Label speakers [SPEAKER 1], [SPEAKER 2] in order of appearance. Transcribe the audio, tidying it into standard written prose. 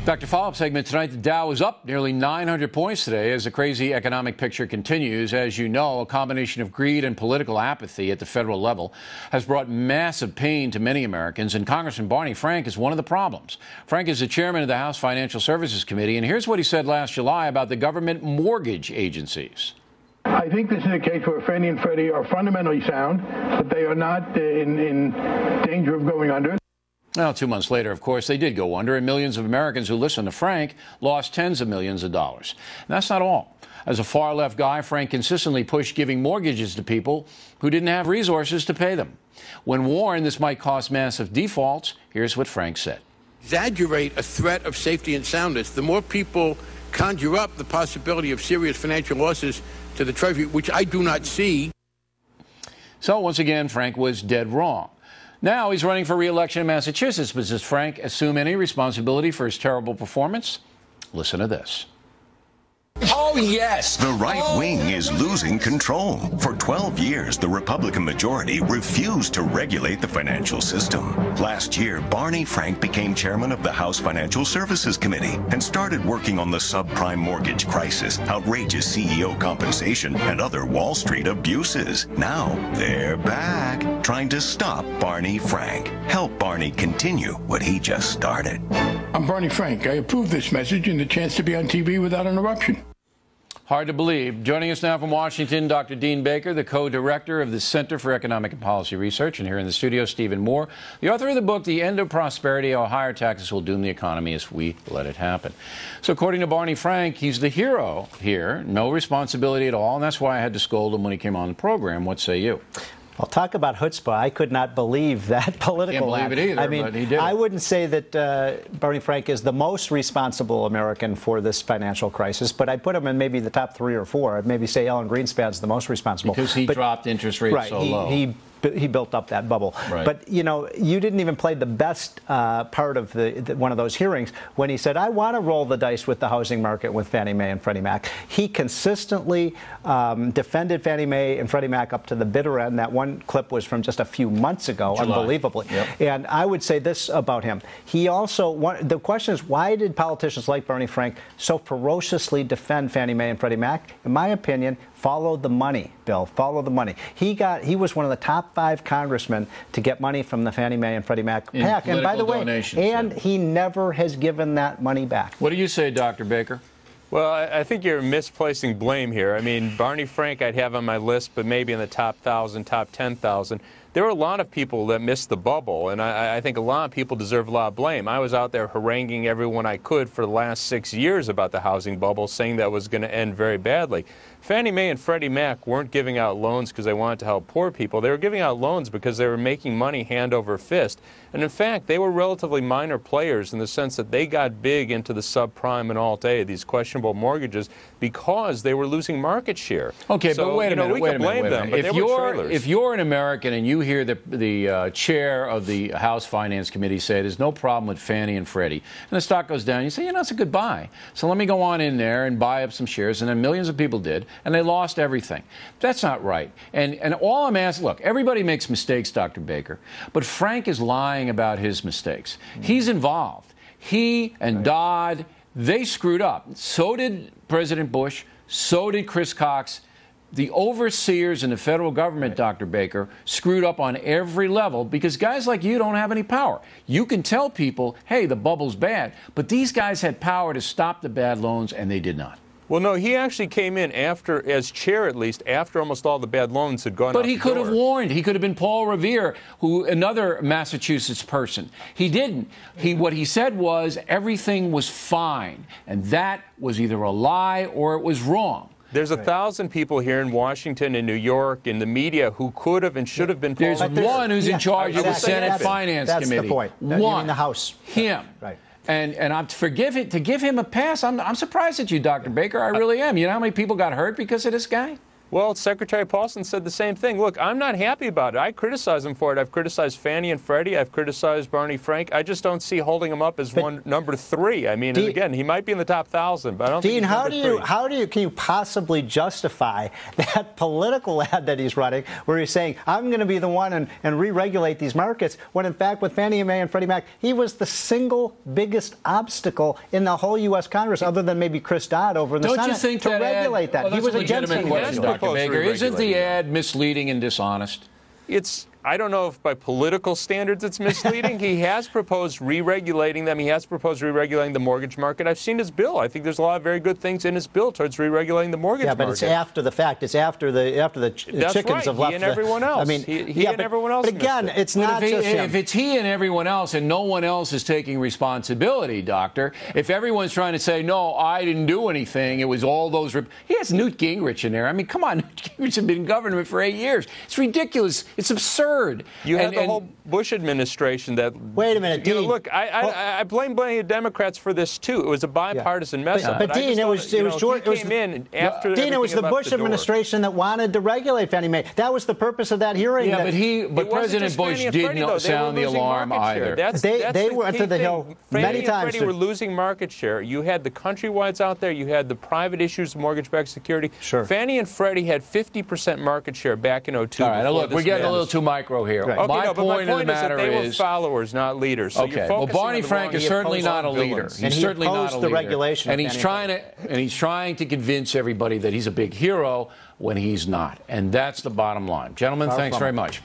[SPEAKER 1] Dr. Follow-up segment tonight. The Dow is up nearly 900 points today as the crazy economic picture continues. As you know, a combination of greed and political apathy at the federal level has brought massive pain to many Americans, and Congressman Barney Frank is one of the problems. Frank is the chairman of the House Financial Services Committee, and here's what he said last July about the government mortgage agencies.
[SPEAKER 2] I think this is a case where Fannie and Freddie are fundamentally sound, but they are not in danger of going under.
[SPEAKER 1] Well, 2 months later, of course, they did go under, and millions of Americans who listen to Frank lost tens of millions of dollars. And that's not all. As a far-left guy, Frank consistently pushed giving mortgages to people who didn't have resources to pay them. When warned this might cause massive defaults, here's what Frank said.
[SPEAKER 3] Exaggerate a threat of safety and soundness. The more people conjure up the possibility of serious financial losses to the Treasury, which I do not see.
[SPEAKER 1] So, once again, Frank was dead wrong. Now he's running for re-election in Massachusetts, but does Frank assume any responsibility for his terrible performance? Listen to this.
[SPEAKER 4] Oh, yes.
[SPEAKER 5] The right wing is losing control. For 12 years, the Republican majority refused to regulate the financial system. Last year, Barney Frank became chairman of the House Financial Services Committee and started working on the subprime mortgage crisis, outrageous CEO compensation, and other Wall Street abuses. Now, they're back, trying to stop Barney Frank. Help Barney continue what he just started.
[SPEAKER 2] I'm Barney Frank. I approve this message and the chance to be on TV without interruption.
[SPEAKER 1] Hard to believe. Joining us now from Washington, Dr. Dean Baker, the co-director of the Center for Economic and Policy Research, and here in the studio, Stephen Moore, the author of the book, The End of Prosperity, How Higher Taxes Will Doom the Economy if We Let It Happen. So according to Barney Frank, he's the hero here, no responsibility at all, and that's why I had to scold him when he came on the program. What say you?
[SPEAKER 6] Well, talk about chutzpah. I could not believe that political
[SPEAKER 1] Can't believe it either,
[SPEAKER 6] I mean,
[SPEAKER 1] but he did.
[SPEAKER 6] I wouldn't say that Barney Frank is the most responsible American for this financial crisis, but I'd put him in maybe the top 3 or 4. I'd maybe say Alan Greenspan is the most responsible.
[SPEAKER 1] Because he dropped interest rates so low.
[SPEAKER 6] He built up that bubble.
[SPEAKER 1] Right.
[SPEAKER 6] But, you know, you didn't even play the best part of one of those hearings when he said, I want to roll the dice with the housing market with Fannie Mae and Freddie Mac. He consistently defended Fannie Mae and Freddie Mac up to the bitter end. That one clip was from just a few months ago,
[SPEAKER 1] July.
[SPEAKER 6] Unbelievably.
[SPEAKER 1] Yep.
[SPEAKER 6] And I would say this about him. He also, the question is, why did politicians like Barney Frank so ferociously defend Fannie Mae and Freddie Mac? In my opinion, follow the money, Bill. Follow the money. He was one of the top 5 congressmen to get money from the Fannie Mae and Freddie Mac PAC. And by the way, he never has given that money back.
[SPEAKER 1] What do you say, Dr. Baker?
[SPEAKER 7] Well, I think you're misplacing blame here. I mean, Barney Frank I'd have on my list, but maybe in the top 1,000, top 10,000. There were a lot of people that missed the bubble, and I think a lot of people deserve a lot of blame. I was out there haranguing everyone I could for the last 6 years about the housing bubble, saying that was going to end very badly. Fannie Mae and Freddie Mac weren't giving out loans because they wanted to help poor people. They were giving out loans because they were making money hand over fist. And in fact, they were relatively minor players in the sense that they got big into the subprime and Alt-A, these questionable mortgages, because they were losing market share.
[SPEAKER 1] Okay,
[SPEAKER 7] so,
[SPEAKER 1] but wait a minute.
[SPEAKER 7] We could blame them, but they were trailers.
[SPEAKER 1] If you're an American and you hear the chair of the House Finance Committee say there's no problem with Fannie and Freddie, and the stock goes down, you say, you know, it's a good buy. So let me go on in there and buy up some shares, and then millions of people did, and they lost everything. That's not right. And all I'm asking, look, everybody makes mistakes, Dr. Baker, but Frank is lying about his mistakes. He's involved. He and Dodd, they screwed up. So did President Bush. So did Chris Cox. The overseers in the federal government, Dr. Baker, screwed up on every level because guys like you don't have any power. You can tell people, hey, the bubble's bad, but these guys had power to stop the bad loans, and they did not.
[SPEAKER 7] Well, no, he actually came in after, as chair at least, after almost all the bad loans had gone out the door.
[SPEAKER 1] But he could have warned. He could have been Paul Revere, another Massachusetts person. He didn't. What he said was everything was fine, and that was either a lie or it was wrong.
[SPEAKER 7] There's 1,000 people here in Washington and New York in the media who could have and should have been.
[SPEAKER 1] There's one who's in charge of the Senate Finance Committee.
[SPEAKER 6] That's the point.
[SPEAKER 1] One
[SPEAKER 6] in the House.
[SPEAKER 1] Him.
[SPEAKER 6] Right.
[SPEAKER 1] And to give him a pass, I'm surprised at you, Dr. Baker. I really am. You know how many people got hurt because of this guy?
[SPEAKER 7] Well, Secretary Paulson said the same thing. Look, I'm not happy about it. I criticize him for it. I've criticized Fannie and Freddie. I've criticized Barney Frank. I just don't see holding him up as number 3. I mean, again, he might be in the top 1,000, but I don't think he's number 3.
[SPEAKER 6] Can you possibly justify that political ad that he's running, where he's saying, I'm going to be the one and re-regulate these markets, when in fact with Fannie Mae and Freddie Mac, he was the single biggest obstacle in the whole U.S. Congress, other than maybe Chris Dodd over in the Senate, to regulate that.
[SPEAKER 1] Well,
[SPEAKER 6] he was against it.
[SPEAKER 1] Dr. Baker. Isn't the ad misleading and dishonest?
[SPEAKER 7] I don't know if by political standards it's misleading. He has proposed re-regulating them. He has proposed re-regulating the mortgage market. I've seen his bill. I think there's a lot of very good things in his bill towards re-regulating the mortgage market.
[SPEAKER 6] Yeah, but it's after the fact. It's after the chickens have left.
[SPEAKER 7] He and everyone else.
[SPEAKER 6] I mean,
[SPEAKER 7] he and everyone else.
[SPEAKER 6] But again, it's not just him.
[SPEAKER 1] If it's he and everyone else, and no one else is taking responsibility, Doctor. If everyone's trying to say, no, I didn't do anything, it was all those. He has Newt Gingrich in there. I mean, come on, Newt Gingrich has been in government for 8 years. It's ridiculous. It's absurd.
[SPEAKER 7] You had the whole Bush administration that.
[SPEAKER 6] Wait a minute, Dean.
[SPEAKER 7] Look, I blame the Democrats for this too. It was a bipartisan mess up.
[SPEAKER 6] But Dean, it was George.
[SPEAKER 7] Came in after.
[SPEAKER 6] Dean, it was the Bush administration that wanted to regulate Fannie Mae. That was the purpose of that hearing.
[SPEAKER 1] Yeah, but President Bush did not sound the alarm either.
[SPEAKER 6] They went to the Hill many times.
[SPEAKER 7] Fannie and Freddie were losing market share. You had the countrywides out there. You had the private issues of mortgage-backed security.
[SPEAKER 6] Sure.
[SPEAKER 7] Fannie and Freddie had 50% market share back in 2002.
[SPEAKER 1] All right, look, we're getting a little too micro here.
[SPEAKER 7] Right.
[SPEAKER 1] My point of the matter
[SPEAKER 7] is that they were followers, not leaders. So
[SPEAKER 1] okay. Well, Barney Frank is certainly not a leader. He's certainly not a leader.
[SPEAKER 6] The regulation,
[SPEAKER 1] and he's trying to convince everybody that he's a big hero when he's not. And that's the bottom line. Gentlemen, thanks very much.